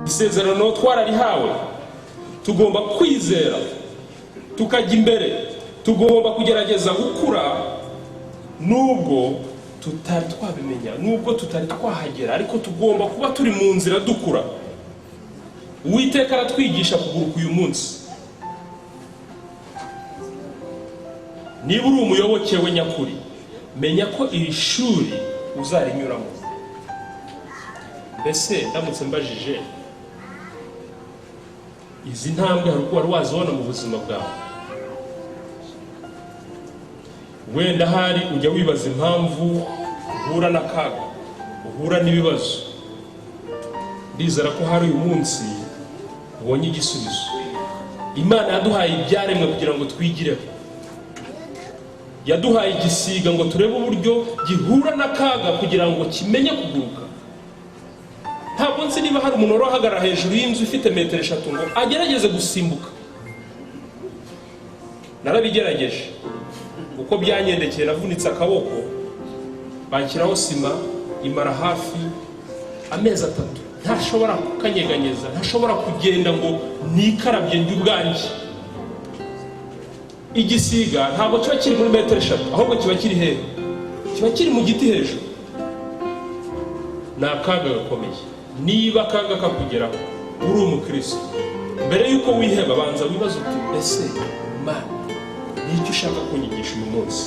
isezerano twararihawe, tugomba kwizera tukajya imbere, tugomba kugerageza gukura nubwo tutari twabimenya, nubwo tutari twahagera, ariko tugomba kuba turi mu nzira dukura. Uwiteka aratwigisha kuguruka uyu munsi. Niba uri umuyoboke we nyakuri, menya ko iri shuri uzarinyuramo. Mbese ndamutse mbajije, izi ntambwe hari uko wari wazibona mu buzima bwawe? Wenda hari ujya wibaza impamvu uhura n'akaga, uhura n'ibibazo. Ndizera ko hari uyu munsi ubonye igisubizo. Imana yaduhaye ibyaremwe kugira ngo twigireho. Yaduhaye igisiga ngo turebe uburyo gihura n'akaga kugira ngo kimenye kuguruka. Ntabwo nzi niba hari umuntu uhagarara hejuru y'inzu ifite metero 3 ngo agerageze gusimbuka. Narabigerageje. Uko byanyendekeye, navunitse akaboko, banshyiraho sima, imara hafi amezi 3. Ntashobora kukanyeganyeza, ntashobora kugenda ngo nikarabye ndi ubwanjye. Igisiga ntabwo kiba kiri muri metero 3, ahubwo kiba kiri hehe? Kiba kiri mu giti hejuru. Ni akaga gakomeye. Niba akaga kakugeraho uri umukristo, mbere yuko wiheba banza wibaza uti ese Mana, ni icyo ushaka kunyigisha uyu munsi?